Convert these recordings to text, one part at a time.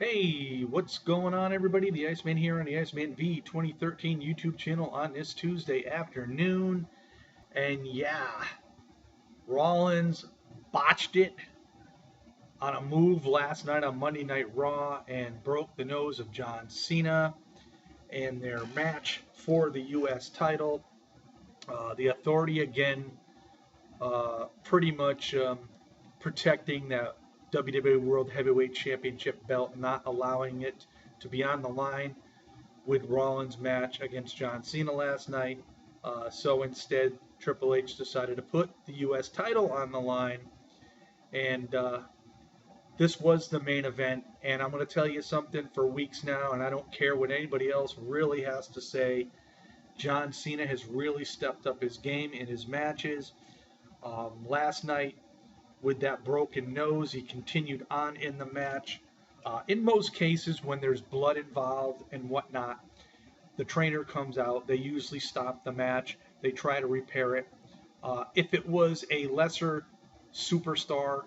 Hey, what's going on, everybody? The Iceman here on the Iceman V 2013 YouTube channel on this Tuesday afternoon. And yeah, Rollins botched it on a move last night on Monday Night Raw and broke the nose of John Cena in their match for the U.S. title. The Authority again pretty much protecting that WWE World Heavyweight Championship belt, not allowing it to be on the line with Rollins' match against John Cena last night. So instead, Triple H decided to put the U.S. title on the line, and this was the main event. And I'm going to tell you something for weeks now, and I don't care what anybody else really has to say. John Cena has really stepped up his game in his matches. Last night, with that broken nose, he continued on in the match. In most cases, when there's blood involved and whatnot, the trainer comes out. They usually stop the match. They try to repair it. If it was a lesser superstar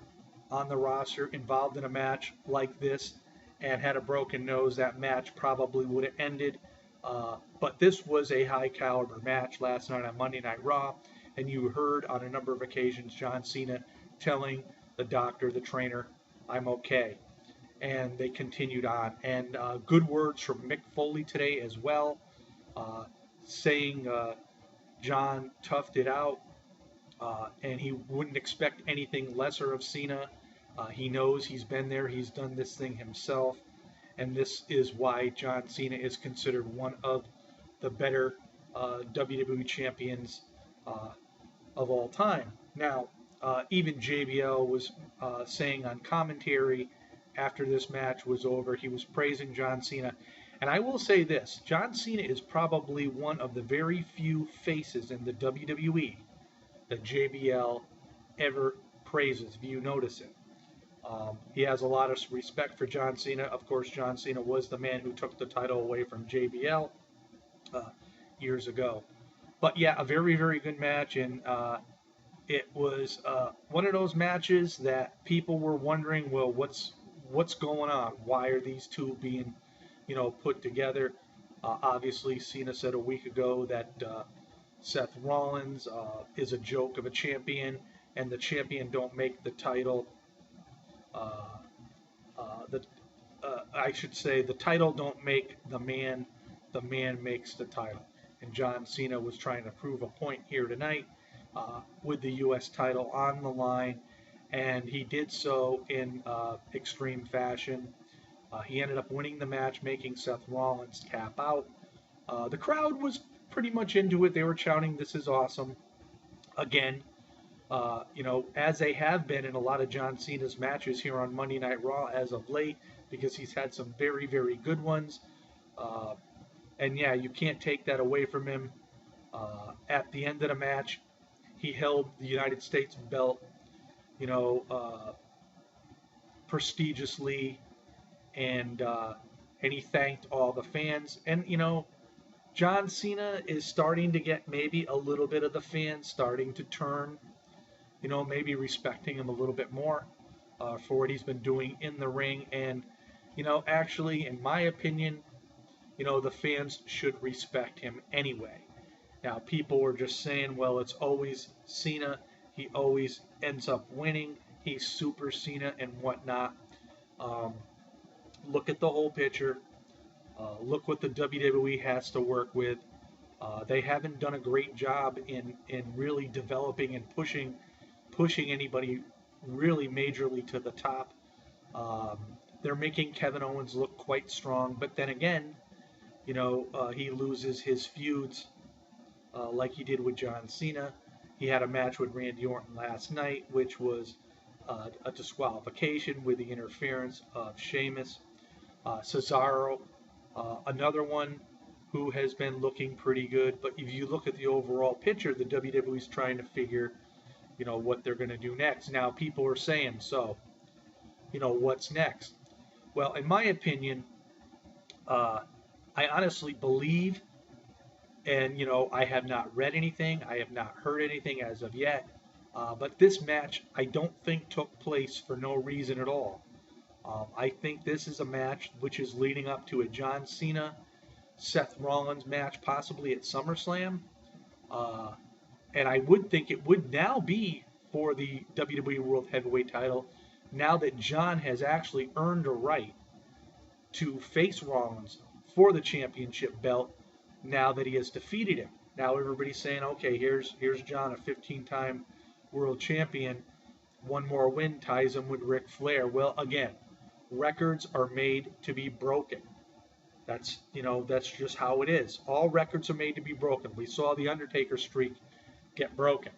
on the roster involved in a match like this and had a broken nose, that match probably would have ended. But this was a high caliber match last night on Monday Night Raw, and you heard on a number of occasions John Cena telling the doctor, the trainer, "I'm okay." And they continued on. And good words from Mick Foley today as well, saying John toughed it out, and he wouldn't expect anything lesser of Cena. He knows he's been there, he's done this thing himself, and this is why John Cena is considered one of the better WWE champions of all time. Now, even JBL was saying on commentary after this match was over, he was praising John Cena. And I will say this, John Cena is probably one of the very few faces in the WWE that JBL ever praises, if you notice it. He has a lot of respect for John Cena. Of course, John Cena was the man who took the title away from JBL years ago. But yeah, a very, very good match, and it was one of those matches that people were wondering, well, what's going on? Why are these two being, put together? Obviously, Cena said a week ago that Seth Rollins is a joke of a champion, and the champion don't make the title. The I should say the title don't make the man makes the title. And John Cena was trying to prove a point here tonight with the U.S. title on the line, and he did so in extreme fashion. He ended up winning the match, making Seth Rollins tap out. The crowd was pretty much into it. They were shouting, "This is awesome." Again, as they have been in a lot of John Cena's matches here on Monday Night Raw as of late, because he's had some very, very good ones. And yeah, you can't take that away from him. At the end of the match, he held the United States belt, you know, uh, prestigiously, and he thanked all the fans. And John Cena is starting to get maybe a little bit of the fans starting to turn, maybe respecting him a little bit more for what he's been doing in the ring. And actually, in my opinion, the fans should respect him anyway. Now, people were just saying, well, it's always Cena. He always ends up winning. He's Super Cena and whatnot. Um, Look at the whole picture. Look what the WWE has to work with. They haven't done a great job in really developing and pushing anybody really majorly to the top. Um, they're making Kevin Owens look quite strong, but then again, he loses his feuds like he did with John Cena. He had a match with Randy Orton last night, which was a disqualification with the interference of Sheamus. Cesaro, another one who has been looking pretty good. But if you look at the overall picture, the WWE is trying to figure, what they're going to do next. Now, people are saying, so, what's next? Well, in my opinion, I honestly believe, and I have not read anything, I have not heard anything as of yet, but this match I don't think took place for no reason at all. I think this is a match which is leading up to a John Cena Seth Rollins match, possibly at SummerSlam. Uh, and I would think it would now be for the WWE World Heavyweight title, now that John has actually earned a right to face Rollins for the championship belt, now that he has defeated him. Now everybody's saying, okay, here's John, a 15-time world champion. One more win ties him with Ric Flair. Well, again, records are made to be broken. That's just how it is. All records are made to be broken. We saw the Undertaker streak get broken.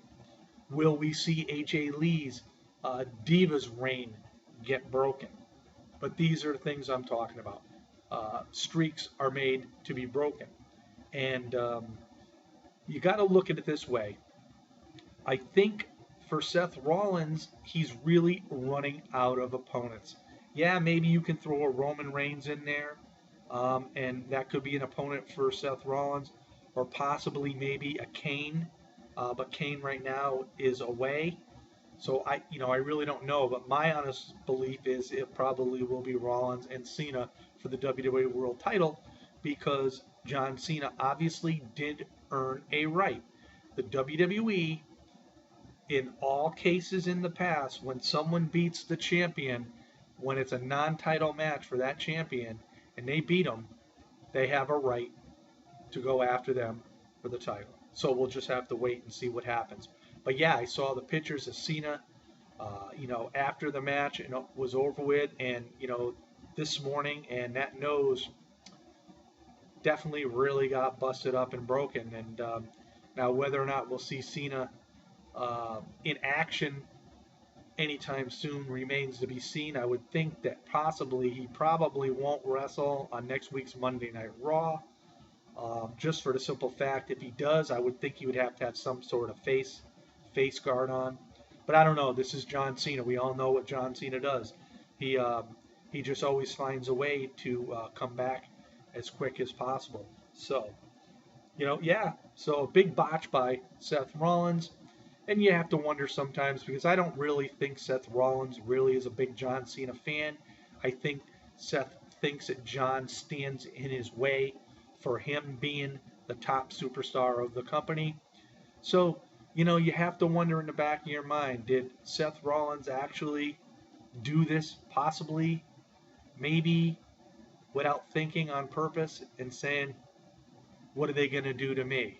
Will we see AJ Lee's Divas reign get broken? But these are the things I'm talking about. Streaks are made to be broken. And you got to look at it this way. I think for Seth Rollins, he's really running out of opponents. Yeah, maybe you can throw a Roman Reigns in there, and that could be an opponent for Seth Rollins, or possibly maybe a Kane. But Kane right now is away. So I really don't know, but my honest belief is it probably will be Rollins and Cena for the WWE World Title, because John Cena obviously did earn a right. The WWE, in all cases in the past, when someone beats the champion, when it's a non-title match for that champion, and they beat them, they have a right to go after them for the title. So we'll just have to wait and see what happens. But yeah, I saw the pictures of Cena, after the match and it was over with, and this morning, and that nose definitely really got busted up and broken. And now whether or not we'll see Cena in action anytime soon remains to be seen. I would think that he probably won't wrestle on next week's Monday Night Raw. Just for the simple fact, if he does, I would think he would have to have some sort of face guard on. But I don't know. This is John Cena. We all know what John Cena does. He just always finds a way to come back as quick as possible. So, yeah. So a big botch by Seth Rollins. And you have to wonder sometimes, because I don't really think Seth Rollins really is a big John Cena fan. I think Seth thinks that John stands in his way for him being the top superstar of the company. So, you have to wonder in the back of your mind, did Seth Rollins actually do this possibly, maybe without thinking, on purpose, and saying, what are they going to do to me?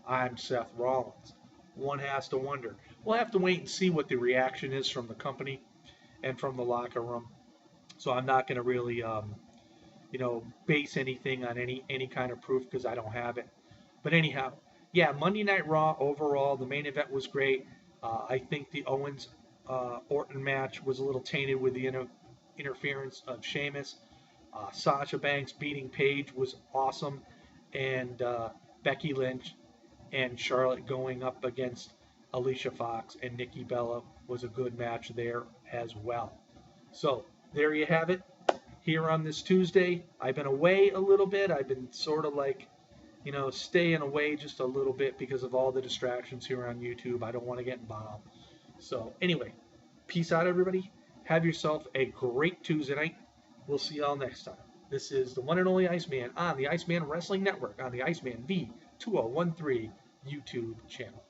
I'm Seth Rollins. One has to wonder. We'll have to wait and see what the reaction is from the company and from the locker room. So I'm not going to really base anything on any kind of proof, because I don't have it. But anyhow, yeah, Monday Night Raw overall, the main event was great. I think the Owens Orton match was a little tainted with the interference of Sheamus. Sasha Banks beating Paige was awesome, and Becky Lynch and Charlotte going up against Alicia Fox and Nikki Bella was a good match there as well. So there you have it. Here on this Tuesday, I've been away a little bit. I've been sort of like, staying away just a little bit because of all the distractions here on YouTube. I don't want to get involved. So anyway, peace out, everybody. Have yourself a great Tuesday night. We'll see y'all next time. This is the one and only Iceman on the Iceman Wrestling Network on the Iceman V2013 YouTube channel.